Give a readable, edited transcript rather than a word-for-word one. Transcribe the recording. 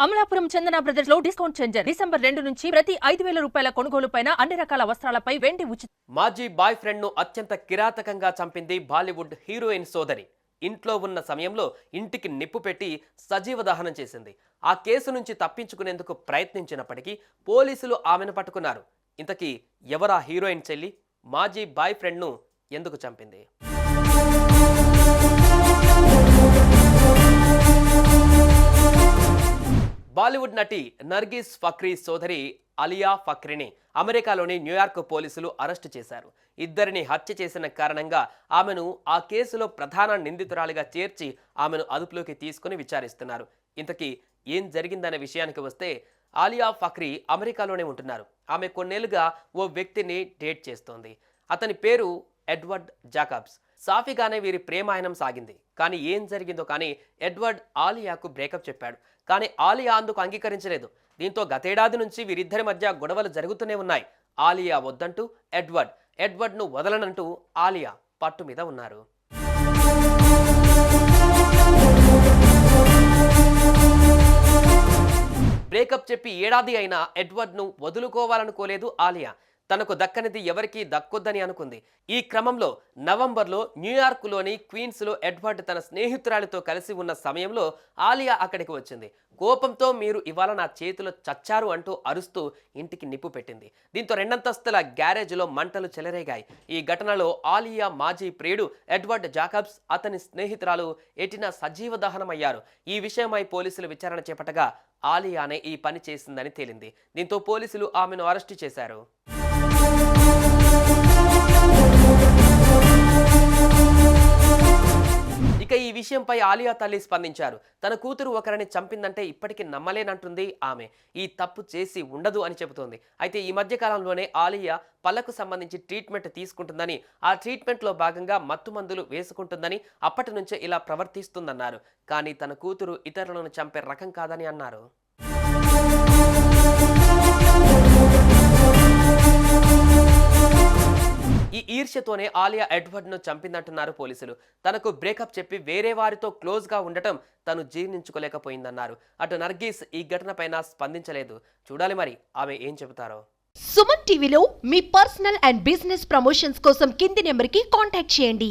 అమలాపురం చందన brothers లో discount charger December 2 నుంచి ప్రతి 5,000 రూపాయల కొనుగోలుపైన అన్ని రకాల వస్త్రాలపై వెండి ఉచితం. మాజీ బాయ్ ఫ్రెండ్ ను అత్యంత కిరాతకంగా చంపింది బాలీవుడ్ హీరోయిన్ సోదరి. ఇంట్లో ఉన్న సమయంలో ఇంటికి నిప్పు పెట్టి సజీవ దహనం చేసింది. ఆ కేసు నుంచి తప్పించుకునేందుకు ప్రయత్నించినప్పటికీ పోలీసులు ఆమెను పట్టుకున్నారు. ఇంతకీ ఎవరా హీరోయిన్ చెల్లి? మాజీ బాయ్ ఫ్రెండ్ ను ఎందుకు చంపింది? బాలీవుడ్ నటి నర్గిస్ ఫక్రీ సోదరి అలియా ఫక్రీని అమెరికాలోని న్యూయార్క్ పోలీసులు అరెస్టు చేశారు. ఇద్దరిని హత్య చేసిన కారణంగా ఆమెను ఆ కేసులో ప్రధాన నిందితురాలిగా చేర్చి ఆమెను అదుపులోకి తీసుకుని విచారిస్తున్నారు. ఇంతకీ ఏం జరిగిందనే విషయానికి వస్తే, ఆలియా ఫక్రీ అమెరికాలోనే ఉంటున్నారు. ఆమె కొన్నేళ్లుగా ఓ వ్యక్తిని డేట్ చేస్తోంది. అతని పేరు ఎడ్వర్డ్ జాకబ్స్. సాఫీగానే వీరి ప్రేమాయణం సాగింది. కానీ ఏం జరిగిందో కానీ ఎడ్వర్డ్ ఆలియాకు బ్రేకప్ చెప్పాడు. కానీ ఆలియా అందుకు అంగీకరించలేదు. దీంతో గతేడాది నుంచి వీరిద్దరి మధ్య గొడవలు జరుగుతూనే ఉన్నాయి. ఆలియా వద్దంటూ ఎడ్వర్డ్ను వదలనంటూ ఆలియా పట్టు మీద ఉన్నారు. బ్రేకప్ చెప్పి ఏడాది అయినా ఎడ్వర్డ్ను వదులుకోవాలనుకోలేదు ఆలియా. తనకు దక్కనిది ఎవరికీ దక్కొద్దని అనుకుంది. ఈ క్రమంలో నవంబర్లో న్యూయార్క్లోని క్వీన్స్లో ఎడ్వర్డ్ తన స్నేహితురాలితో కలిసి ఉన్న సమయంలో ఆలియా అక్కడికి వచ్చింది. కోపంతో మీరు ఇవాళ నా చేతిలో చచ్చారు అంటూ అరుస్తూ ఇంటికి నిప్పు పెట్టింది. దీంతో 2 అంతస్తుల గ్యారేజ్లో మంటలు చెలరేగాయి. ఈ ఘటనలో ఆలియా మాజీ ప్రియుడు ఎడ్వర్డ్ జాకబ్స్, అతని స్నేహితురాలు ఎటినా సజీవ దహనమయ్యారు. ఈ విషయమై పోలీసులు విచారణ చేపట్టగా ఆలియానే ఈ పని చేసిందని తేలింది. దీంతో పోలీసులు ఆమెను అరెస్టు చేశారు. ఇక ఈ విషయంపై ఆలియా తల్లి స్పందించారు. తన కూతురు ఒకరిని చంపిందంటే ఇప్పటికీ నమ్మలేనంటుంది ఆమె. ఈ తప్పు చేసి ఉండదు అని చెబుతోంది. అయితే ఈ మధ్య కాలంలోనే ఆలియా పళ్లకు సంబంధించి ట్రీట్మెంట్ తీసుకుంటుందని, ఆ ట్రీట్మెంట్లో భాగంగా మత్తుమందులు వేసుకుంటుందని, అప్పటి నుంచే ఇలా ప్రవర్తిస్తుందన్నారు. కానీ తన కూతురు ఇతరులను చంపే రకం కాదని అన్నారు. ఈ ఈర్ష్యతోనే ఆలియా ఎడ్వర్డ్ను చంపిందంటున్నారు పోలీసులు. తనకు బ్రేకప్ చెప్పి వేరే వారితో క్లోజ్గా ఉండటం తను జీర్ణించుకోలేకపోయిందన్నారు. అటు నర్గీస్ ఈ ఘటనపైన స్పందించలేదు. చూడాలి మరి ఆమె ఏం చెబుతారో. సుమన్ టీవీలో మీ పర్సనల్ అండ్ బిజినెస్ ప్రమోషన్స్ కోసం కింది నెంబర్కి కాంటాక్ట్ చేయండి.